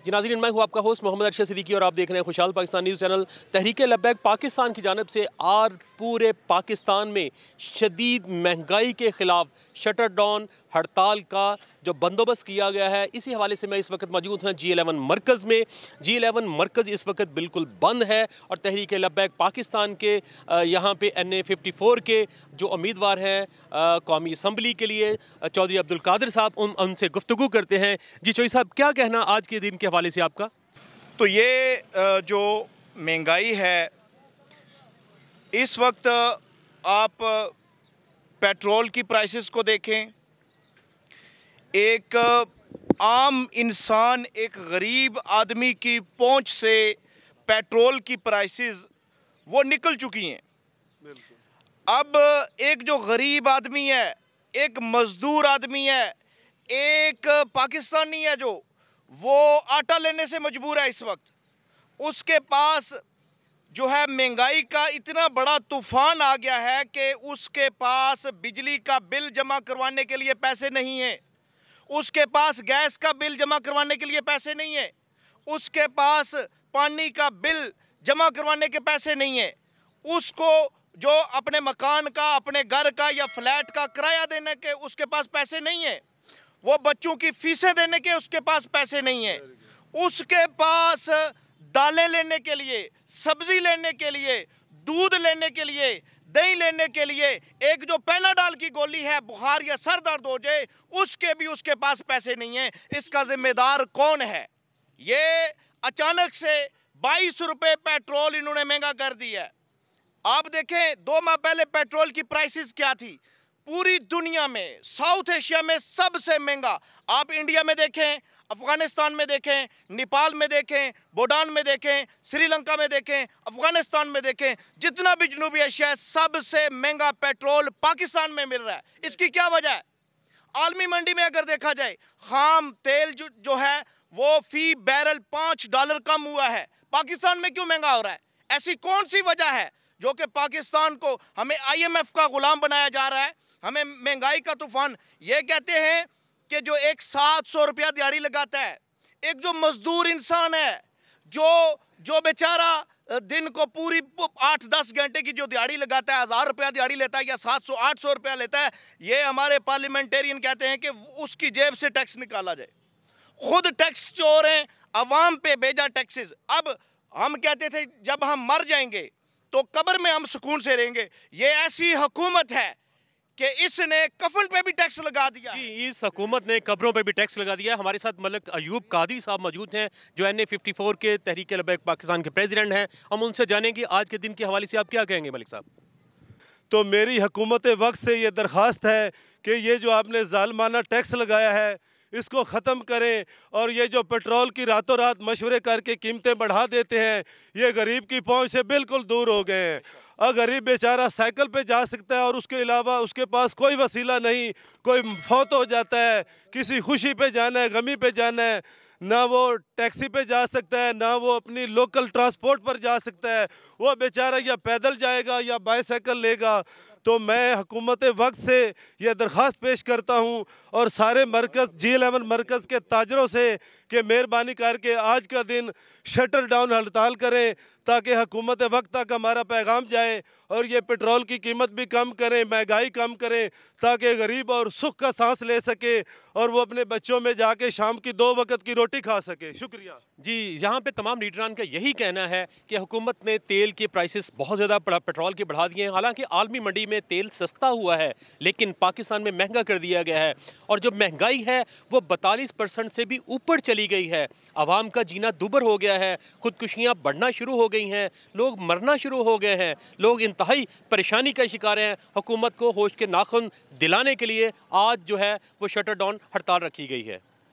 जी नाज़रीन, मैं हूँ आपका होस्ट मोहम्मद अरशद सिद्दीकी और आप देख रहे हैं खुशहाल पाकिस्तान न्यूज़ चैनल। तहरीक लब्बैक पाकिस्तान की जानिब से आज पूरे पाकिस्तान में शदीद महंगाई के ख़िलाफ़ शटर डाउन हड़ताल का जो बंदोबस्त किया गया है, इसी हवाले से मैं इस वक्त मौजूद हूँ G11 मरकज़ में। G11 मरकज़ इस वक्त बिल्कुल बंद है और तहरीक लब्बैक पाकिस्तान के यहाँ पे NA54 के जो उम्मीदवार हैं कौमी असम्बली के लिए चौधरी अब्दुल कादिर साहब, उनसे गुफ्तगू करते हैं। जी चौधरी साहब, क्या कहना आज के दिन के हवाले से आपका? तो ये जो महंगाई है इस वक्त, आप पेट्रोल की प्राइसेस को देखें, एक आम इंसान, एक गरीब आदमी की पहुंच से पेट्रोल की प्राइसेस वो निकल चुकी हैं। अब एक जो गरीब आदमी है, एक मज़दूर आदमी है, एक पाकिस्तानी है जो वो आटा लेने से मजबूर है इस वक्त, उसके पास जो है महंगाई का इतना बड़ा तूफान आ गया है कि उसके पास बिजली का बिल जमा करवाने के लिए पैसे नहीं हैं, उसके पास गैस का बिल जमा करवाने के लिए पैसे नहीं है, उसके पास पानी का बिल जमा करवाने के पैसे नहीं है, उसको जो अपने मकान का, अपने घर का या फ्लैट का किराया देने के उसके पास पैसे नहीं है, वो बच्चों की फीसें देने के उसके पास पैसे नहीं है, उसके पास दालें लेने के लिए, सब्जी लेने के लिए, दूध लेने के लिए, दही लेने के लिए, एक जो पेनाडाल की गोली है बुखार या सर दर्द हो जाए उसके भी उसके पास पैसे नहीं है। इसका जिम्मेदार कौन है? ये अचानक से 22 रुपये पेट्रोल इन्होंने महंगा कर दिया है। आप देखें 2 माह पहले पेट्रोल की प्राइसेस क्या थी? पूरी दुनिया में, साउथ एशिया में सबसे महंगा। आप इंडिया में देखें, अफगानिस्तान में देखें, नेपाल में देखें, भूटान में देखें, श्रीलंका में देखें, अफगानिस्तान में देखें, जितना भी जनूबी एशिया है सबसे महंगा पेट्रोल पाकिस्तान में मिल रहा है। इसकी क्या वजह है? आलमी मंडी में अगर देखा जाए, खाम तेल जो है वो फी बैरल $5 कम हुआ है। पाकिस्तान में क्यों महंगा हो रहा है? ऐसी कौन सी वजह है जो कि पाकिस्तान को, हमें IMF का गुलाम बनाया जा रहा है, हमें महंगाई का तूफान? ये कहते हैं कि जो एक 700 रुपया दिहाड़ी लगाता है, एक जो मजदूर इंसान है, जो बेचारा दिन को पूरी 8-10 घंटे की जो दिहाड़ी लगाता है, 1000 रुपया दिहाड़ी लेता है या 700-800 रुपया लेता है, ये हमारे पार्लियामेंटेरियन कहते हैं कि उसकी जेब से टैक्स निकाला जाए। खुद टैक्स चोर हैं, अवाम पे भेजा टैक्सेस। अब हम कहते थे जब हम मर जाएंगे तो कब्र में हम सुकून से रहेंगे। ये ऐसी हुकूमत है कि इसने कफन पे भी टैक्स लगा दिया। जी, इस हुकूमत ने कब्रों पे भी टैक्स लगा दिया। हमारे साथ मलिक अयूब कादरी साहब मौजूद हैं जो NA54 के तहरीक लब्बैक पाकिस्तान के प्रेसिडेंट हैं। हम उनसे जानेंगे आज के दिन के हवाले से आप क्या कहेंगे मलिक साहब? तो मेरी हुकूमत वक्त से ये दरख्वास्त है कि ये जो आपने जालमाना टैक्स लगाया है इसको ख़त्म करें, और ये जो पेट्रोल की रातों रात मशवरे करके कीमतें बढ़ा देते हैं, ये गरीब की पहुंच से बिल्कुल दूर हो गए हैं। और गरीब बेचारा साइकिल पे जा सकता है और उसके अलावा उसके पास कोई वसीला नहीं। कोई फौत हो जाता है, किसी खुशी पे जाना है, गमी पे जाना है, ना वो टैक्सी पे जा सकता है, ना वो अपनी लोकल ट्रांसपोर्ट पर जा सकता है। वो बेचारा या पैदल जाएगा या बाईसाइकिल लेगा। तो मैं हुकूमत वक्त से ये दरख्वास्त पेश करता हूँ और सारे मरकज़ G11 मरकज़ के ताजरों से कि मेहरबानी करके आज का दिन शटर डाउन हड़ताल करें ताकि हुकूमत वक्त तक हमारा पैगाम जाए और ये पेट्रोल की कीमत भी कम करें, महंगाई कम करें, ताकि गरीब और सुख का सांस ले सके और वो अपने बच्चों में जाके शाम की 2 वक्त की रोटी खा सके। शुक्रिया जी, यहाँ पे तमाम लीडरान का यही कहना है कि हुकूमत ने तेल के प्राइसेस बहुत ज़्यादा पेट्रोल के बढ़ा दिए हैं। हालांकि आलमी मंडी में तेल सस्ता हुआ है लेकिन पाकिस्तान में महंगा कर दिया गया है और जो महंगाई है वो 42% से भी ऊपर चली गई है। आवाम का जीना दुभर हो गया है, खुदकुशियाँ बढ़ना शुरू हो गई हैं, लोग मरना शुरू हो गए हैं, लोग इंतहाई परेशानी का शिकार हैं। हुकूमत को होश के नाखून दिलाने के लिए आज जो है वो शटर डाउन हड़ताल रखी गई है।